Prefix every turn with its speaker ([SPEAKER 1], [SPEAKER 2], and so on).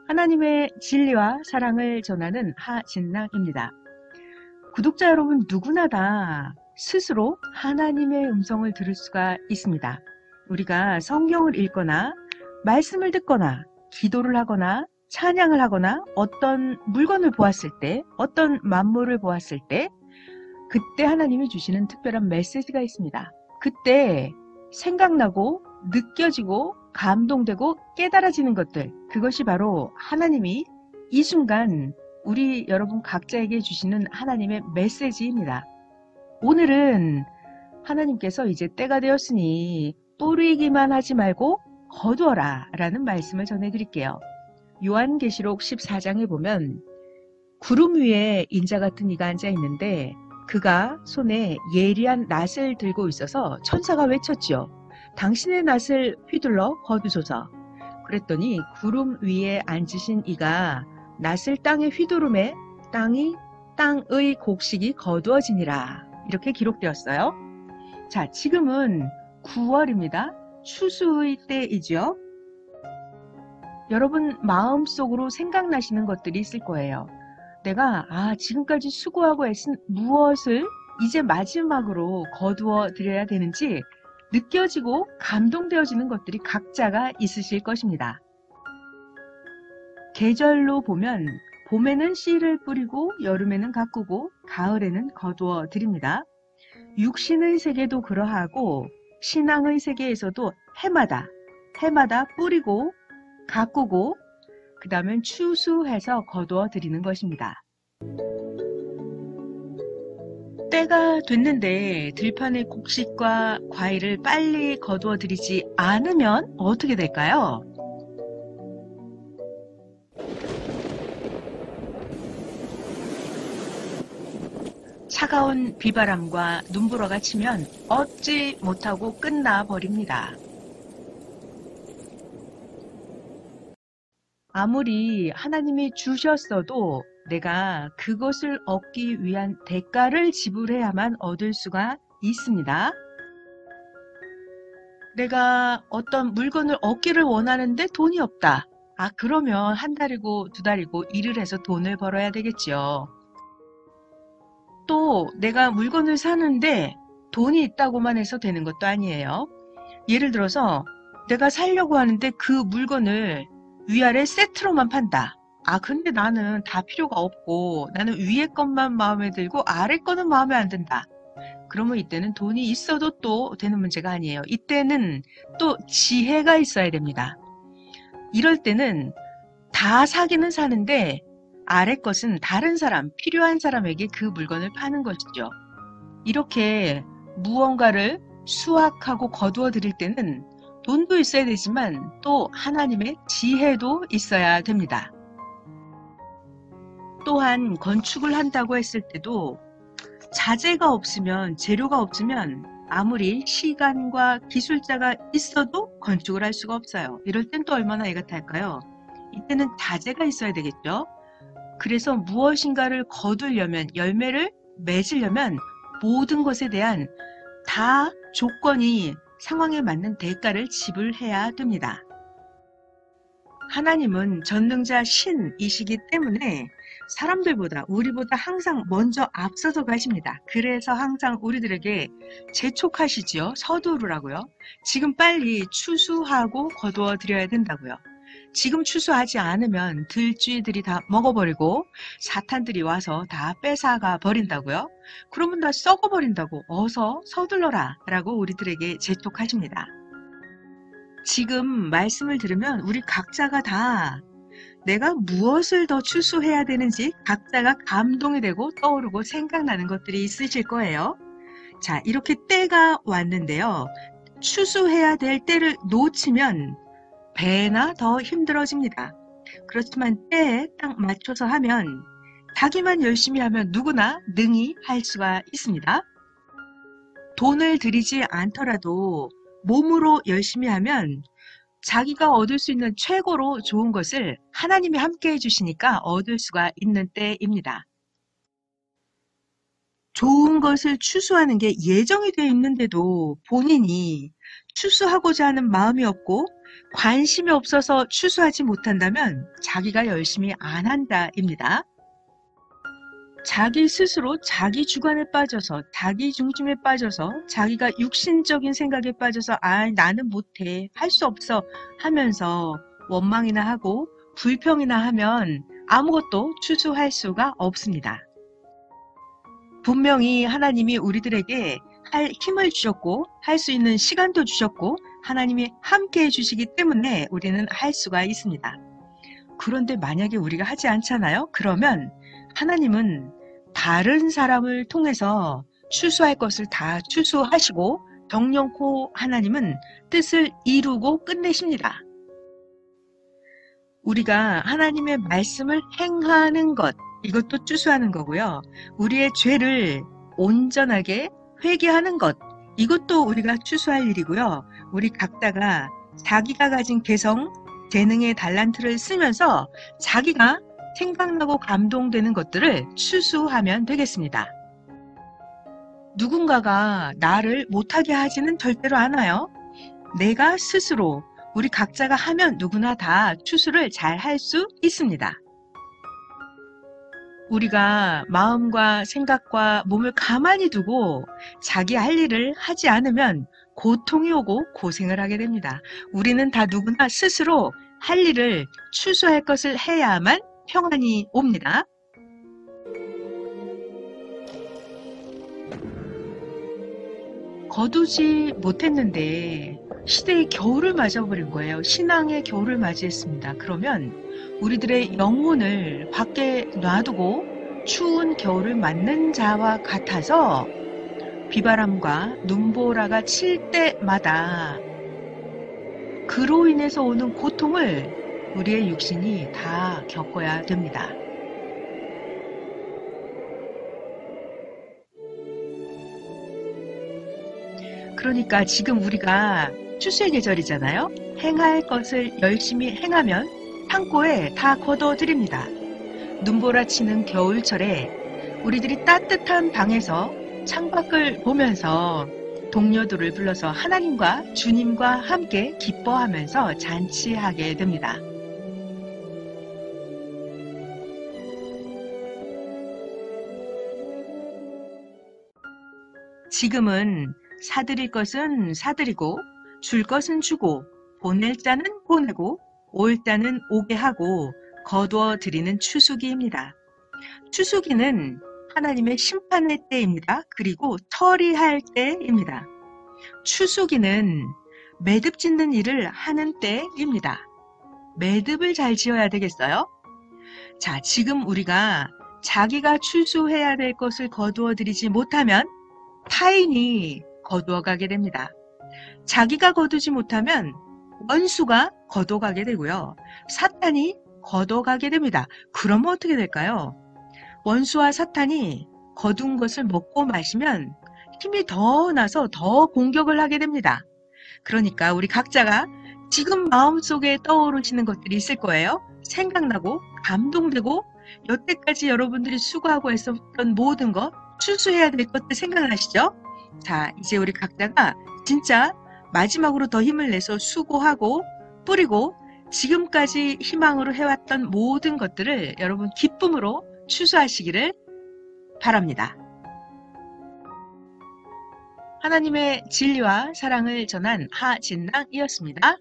[SPEAKER 1] 하나님의 진리와 사랑을 전하는 하진랑입니다. 구독자 여러분 누구나 다 스스로 하나님의 음성을 들을 수가 있습니다. 우리가 성경을 읽거나 말씀을 듣거나 기도를 하거나 찬양을 하거나 어떤 물건을 보았을 때, 어떤 만물을 보았을 때 그때 하나님이 주시는 특별한 메시지가 있습니다. 그때 생각나고 느껴지고 감동되고 깨달아지는 것들, 그것이 바로 하나님이 이 순간 우리 여러분 각자에게 주시는 하나님의 메시지입니다. 오늘은 하나님께서 이제 때가 되었으니 뿌리기만 하지 말고 거두어라 라는 말씀을 전해드릴게요. 요한계시록 14장에 보면 구름 위에 인자 같은 이가 앉아 있는데 그가 손에 예리한 낫을 들고 있어서 천사가 외쳤지요. 당신의 낫을 휘둘러 거두소서. 그랬더니 구름 위에 앉으신 이가 낫을 땅에 휘두르매 땅의 곡식이 거두어지니라. 이렇게 기록되었어요. 자, 지금은 9월입니다. 추수의 때이죠. 여러분 마음속으로 생각나시는 것들이 있을 거예요. 내가 지금까지 수고하고 애쓴 무엇을 이제 마지막으로 거두어 드려야 되는지 느껴지고 감동되어지는 것들이 각자가 있으실 것입니다. 계절로 보면 봄에는 씨를 뿌리고 여름에는 가꾸고 가을에는 거두어 드립니다. 육신의 세계도 그러하고 신앙의 세계에서도 해마다 뿌리고 가꾸고 그 다음엔 추수해서 거두어 드리는 것입니다. 때가 됐는데 들판의 곡식과 과일을 빨리 거두어 드리지 않으면 어떻게 될까요? 차가운 비바람과 눈보라가 치면 얻지 못하고 끝나버립니다. 아무리 하나님이 주셨어도 내가 그것을 얻기 위한 대가를 지불해야만 얻을 수가 있습니다. 내가 어떤 물건을 얻기를 원하는데 돈이 없다. 그러면 한 달이고 두 달이고 일을 해서 돈을 벌어야 되겠지요. 또 내가 물건을 사는데 돈이 있다고만 해서 되는 것도 아니에요. 예를 들어서 내가 사려고 하는데 그 물건을 위아래 세트로만 판다. 근데 나는 다 필요가 없고 나는 위에 것만 마음에 들고 아래 거는 마음에 안 든다. 그러면 이때는 돈이 있어도 또 되는 문제가 아니에요. 이때는 또 지혜가 있어야 됩니다. 이럴 때는 다 사기는 사는데 아래 것은 다른 사람, 필요한 사람에게 그 물건을 파는 것이죠. 이렇게 무언가를 수확하고 거두어 드릴 때는 돈도 있어야 되지만 또 하나님의 지혜도 있어야 됩니다. 또한 건축을 한다고 했을 때도 자재가 없으면, 재료가 없으면 아무리 시간과 기술자가 있어도 건축을 할 수가 없어요. 이럴 땐 또 얼마나 애가 탈까요? 이때는 자재가 있어야 되겠죠. 그래서 무엇인가를 거두려면, 열매를 맺으려면 모든 것에 대한 다 조건이 상황에 맞는 대가를 지불해야 됩니다. 하나님은 전능자 신이시기 때문에 사람들보다, 우리보다 항상 먼저 앞서서 가십니다. 그래서 항상 우리들에게 재촉하시지요. 서두르라고요. 지금 빨리 추수하고 거두어 드려야 된다고요. 지금 추수하지 않으면 들쥐들이 다 먹어버리고 사탄들이 와서 다 뺏어가 버린다고요. 그러면 다 썩어버린다고 어서 서둘러라 라고 우리들에게 재촉하십니다. 지금 말씀을 들으면 우리 각자가 다 내가 무엇을 더 추수해야 되는지 각자가 감동이 되고 떠오르고 생각나는 것들이 있으실 거예요. 자, 이렇게 때가 왔는데요. 추수해야 될 때를 놓치면 배나 더 힘들어집니다. 그렇지만 때에 딱 맞춰서 하면 자기만 열심히 하면 누구나 능히 할 수가 있습니다. 돈을 들이지 않더라도 몸으로 열심히 하면 자기가 얻을 수 있는 최고로 좋은 것을 하나님이 함께 해주시니까 얻을 수가 있는 때입니다. 좋은 것을 추수하는 게 예정이 되어 있는데도 본인이 추수하고자 하는 마음이 없고 관심이 없어서 추수하지 못한다면 자기가 열심히 안 한다입니다. 자기 스스로 자기 주관에 빠져서 자기 중심에 빠져서 자기가 육신적인 생각에 빠져서 나는 못해 할 수 없어 하면서 원망이나 하고 불평이나 하면 아무것도 추수할 수가 없습니다. 분명히 하나님이 우리들에게 할 힘을 주셨고 할 수 있는 시간도 주셨고 하나님이 함께 해주시기 때문에 우리는 할 수가 있습니다. 그런데 만약에 우리가 하지 않잖아요? 그러면 하나님은 다른 사람을 통해서 추수할 것을 다 추수하시고 정령코 하나님은 뜻을 이루고 끝내십니다. 우리가 하나님의 말씀을 행하는 것, 이것도 추수하는 거고요. 우리의 죄를 온전하게 회개하는 것, 이것도 우리가 추수할 일이고요. 우리 각자가 자기가 가진 개성, 재능의 달란트를 쓰면서 자기가 생각나고 감동되는 것들을 추수하면 되겠습니다. 누군가가 나를 못하게 하지는 절대로 않아요. 내가 스스로 우리 각자가 하면 누구나 다 추수를 잘 할 수 있습니다. 우리가 마음과 생각과 몸을 가만히 두고 자기 할 일을 하지 않으면 고통이 오고 고생을 하게 됩니다. 우리는 다 누구나 스스로 할 일을 추수할 것을 해야만 평안이 옵니다. 거두지 못했는데 시대의 겨울을 맞아버린 거예요. 신앙의 겨울을 맞이했습니다. 그러면 우리들의 영혼을 밖에 놔두고 추운 겨울을 맞는 자와 같아서 비바람과 눈보라가 칠 때마다 그로 인해서 오는 고통을 우리의 육신이 다 겪어야 됩니다. 그러니까 지금 우리가 추수의 계절이잖아요. 행할 것을 열심히 행하면 창고에 다 거둬드립니다. 눈보라치는 겨울철에 우리들이 따뜻한 방에서 창밖을 보면서 동료들을 불러서 하나님과 주님과 함께 기뻐하면서 잔치하게 됩니다. 지금은 사드릴 것은 사드리고 줄 것은 주고 보낼 자는 보내고 올 자는 오게 하고 거두어 드리는 추수기입니다. 추수기는 하나님의 심판의 때입니다. 그리고 처리할 때입니다. 추수기는 매듭 짓는 일을 하는 때입니다. 매듭을 잘 지어야 되겠어요? 자, 지금 우리가 자기가 추수해야 될 것을 거두어 드리지 못하면 타인이 거두어 가게 됩니다. 자기가 거두지 못하면 원수가 거둬가게 되고요. 사탄이 거둬가게 됩니다. 그러면 어떻게 될까요? 원수와 사탄이 거둔 것을 먹고 마시면 힘이 더 나서 더 공격을 하게 됩니다. 그러니까 우리 각자가 지금 마음속에 떠오르시는 것들이 있을 거예요. 생각나고 감동되고 여태까지 여러분들이 수고하고 했었던 모든 것, 추수해야 될 것들 생각나시죠? 자, 이제 우리 각자가 진짜 마지막으로 더 힘을 내서 수고하고 뿌리고 지금까지 희망으로 해왔던 모든 것들을 여러분 기쁨으로 추수하시기를 바랍니다. 하나님의 진리와 사랑을 전한 하진랑이었습니다.